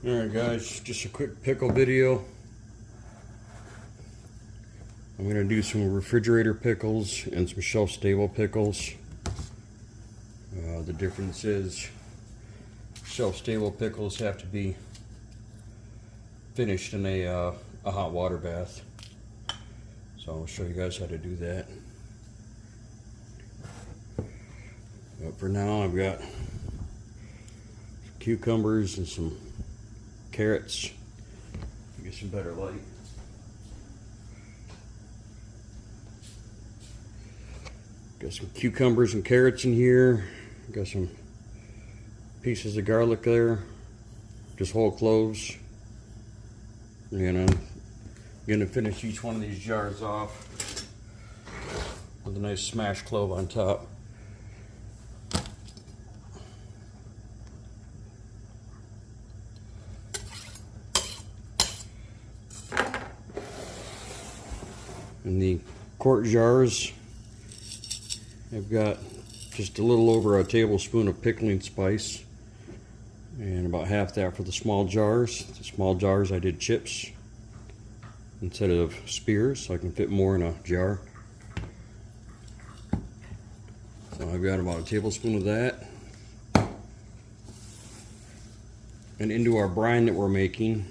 Alright guys, just a quick pickle video. I'm going to do some refrigerator pickles and some shelf-stable pickles. The difference is shelf-stable pickles have to be finished in a hot water bath. So I'll show you guys how to do that. But for now I've got some cucumbers and some carrots. Get some better light. Got some cucumbers and carrots in here. Got some pieces of garlic there. Just whole cloves. And I'm gonna finish each one of these jars off with a nice smashed clove on top. In the quart jars, I've got just a little over a tablespoon of pickling spice and about half that for the small jars. The small jars I did chips instead of spears so I can fit more in a jar. So I've got about a tablespoon of that. And into our brine that we're making,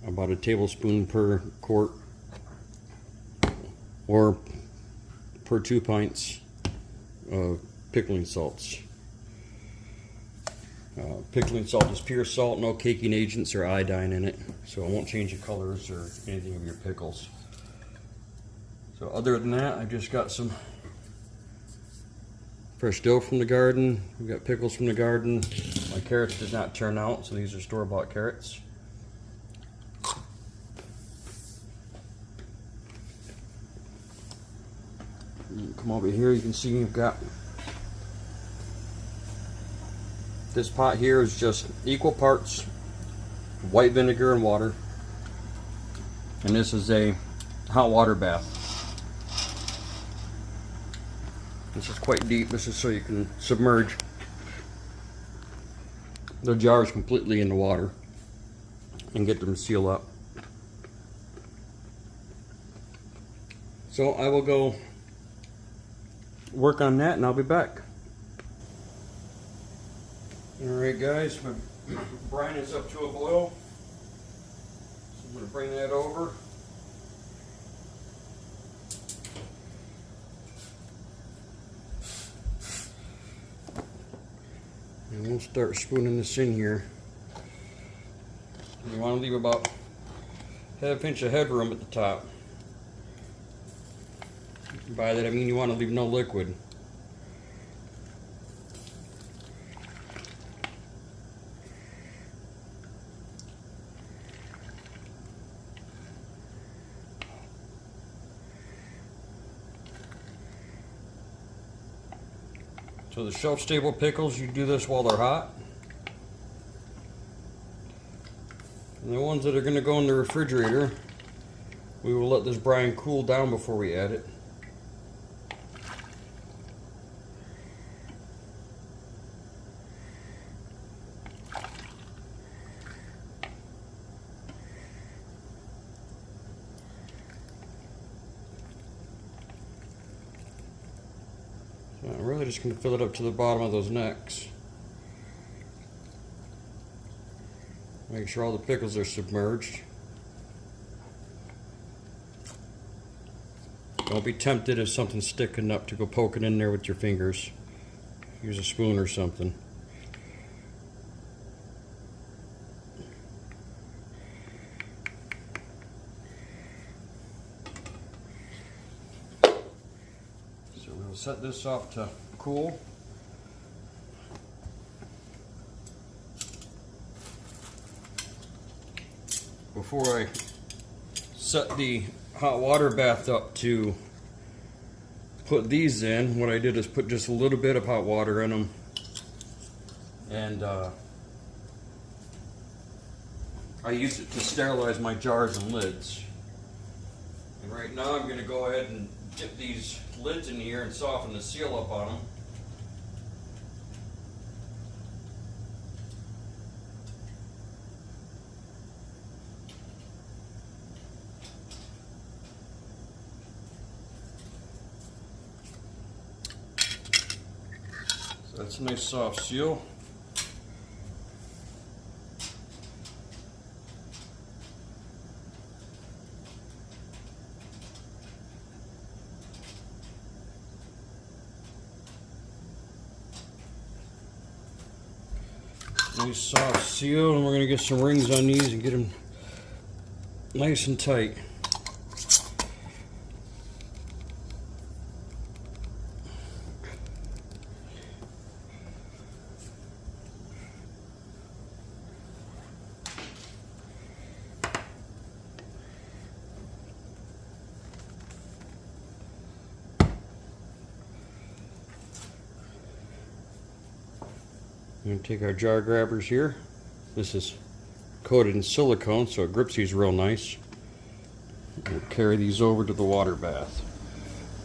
about a tablespoon per quart or per 2 pints of pickling salts. Pickling salt is pure salt, no caking agents or iodine in it, so it won't change the colors or anything of your pickles. So other than that, I've just got some fresh dill from the garden. We've got pickles from the garden. My carrots did not turn out, so these are store-bought carrots. Come over here, you can see you've got this pot here is just equal parts white vinegar and water, and this is a hot water bath. This is quite deep. This is so you can submerge the jars completely in the water and get them to seal up. So I will go work on that and I'll be back. Alright guys, my brine is up to a boil, so I'm going to bring that over. And we'll start spooning this in here. You want to leave about ½ inch of headroom at the top. By that I mean you want to leave no liquid. So the shelf-stable pickles, you do this while they're hot. And the ones that are going to go in the refrigerator, we will let this brine cool down before we add it. I'm really just going to fill it up to the bottom of those necks. Make sure all the pickles are submerged. Don't be tempted if something's sticking up to go poking in there with your fingers. Use a spoon or something. We'll set this off to cool. Before I set the hot water bath up to put these in, what I did is put just a little bit of hot water in them, and I used it to sterilize my jars and lids. And right now I'm going to go ahead and dip these lids in here and soften the seal up on them. That's a nice soft seal. Nice soft seal, and we're going to get some rings on these and get them nice and tight. We're going to take our jar grabbers here. This is coated in silicone, so it grips these real nice. We'll carry these over to the water bath.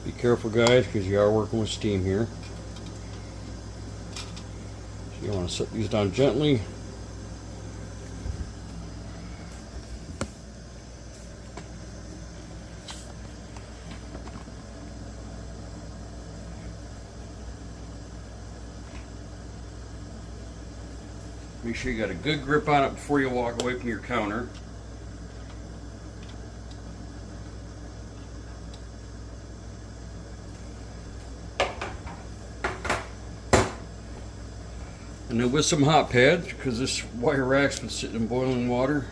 Be careful, guys, because you are working with steam here. So you want to set these down gently. Make sure you got a good grip on it before you walk away from your counter. And then with some hot pads, because this wire rack's been sitting in boiling water,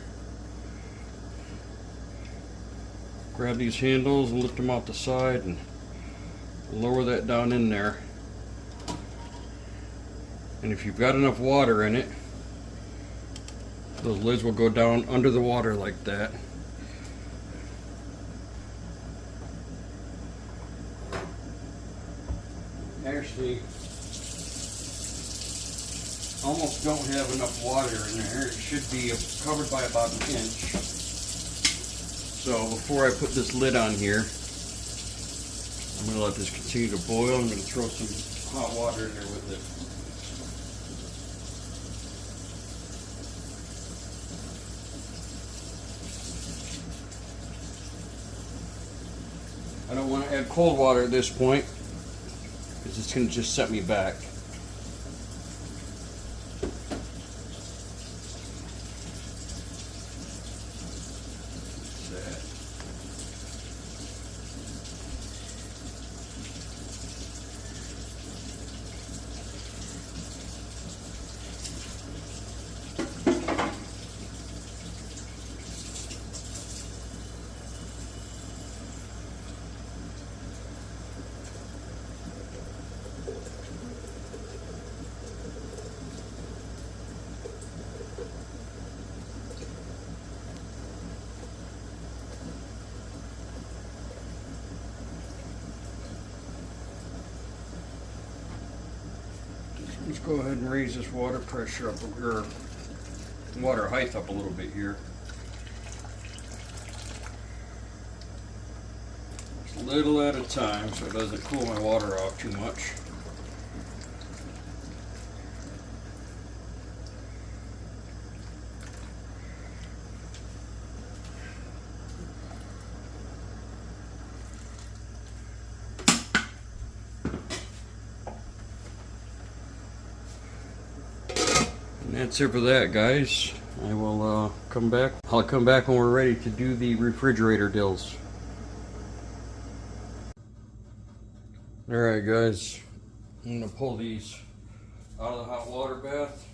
grab these handles and lift them off the side and lower that down in there. And if you've got enough water in it, those lids will go down under the water like that. Actually, almost don't have enough water in there. It should be covered by about an inch. So before I put this lid on here, I'm going to let this continue to boil. I'm going to throw some hot water in there with it. I don't want to add cold water at this point because it's going to just set me back. Let's go ahead and raise this water pressure up, or water height up a little bit here. Just a little at a time so it doesn't cool my water off too much. That's it for that, guys. I will come back. I'll come back when we're ready to do the refrigerator dills. Alright, guys. I'm going to pull these out of the hot water bath.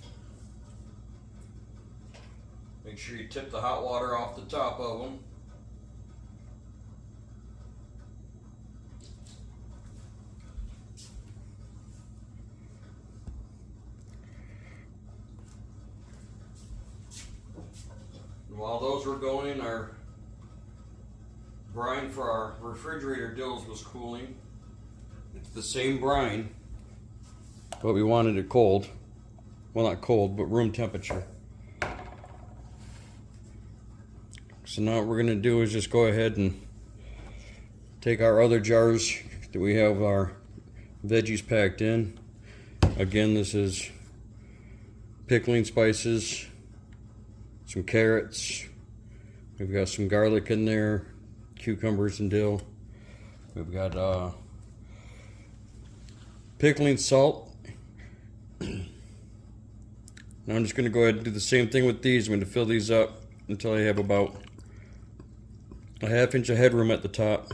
Make sure you tip the hot water off the top of them. While those were going, our brine for our refrigerator dills was cooling. It's the same brine, but we wanted it cold. Well, not cold, but room temperature. So now what we're going to do is just go ahead and take our other jars that we have our veggies packed in. Again, this is pickling spices, some carrots, we've got some garlic in there, cucumbers and dill. We've got pickling salt Now I'm just going to go ahead and do the same thing with these. I'm going to fill these up until I have about a 1/2 inch of headroom at the top.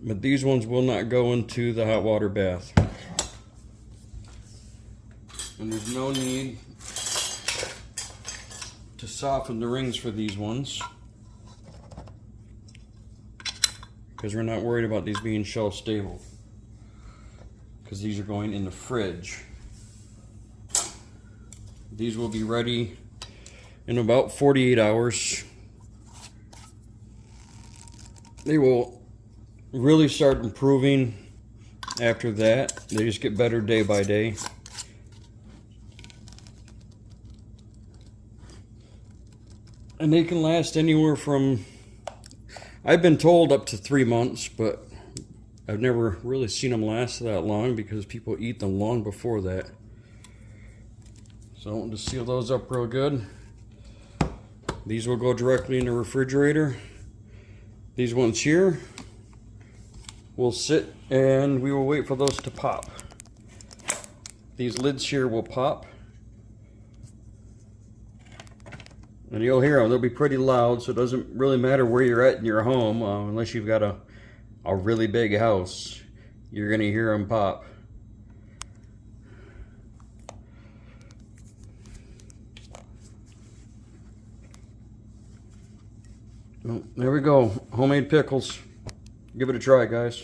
But these ones will not go into the hot water bath. And there's no need to soften the rings for these ones, because we're not worried about these being shelf stable, because these are going in the fridge. These will be ready in about 48 hours. They will really start improving after that. They just get better day by day. And they can last anywhere from, I've been told up to 3 months, but I've never really seen them last that long because people eat them long before that. So I want to seal those up real good. These will go directly in the refrigerator. These ones here will sit and we will wait for those to pop. These lids here will pop. And you'll hear them, they'll be pretty loud, so it doesn't really matter where you're at in your home, unless you've got a really big house, you're gonna hear them pop. Well, there we go, homemade pickles. Give it a try, guys.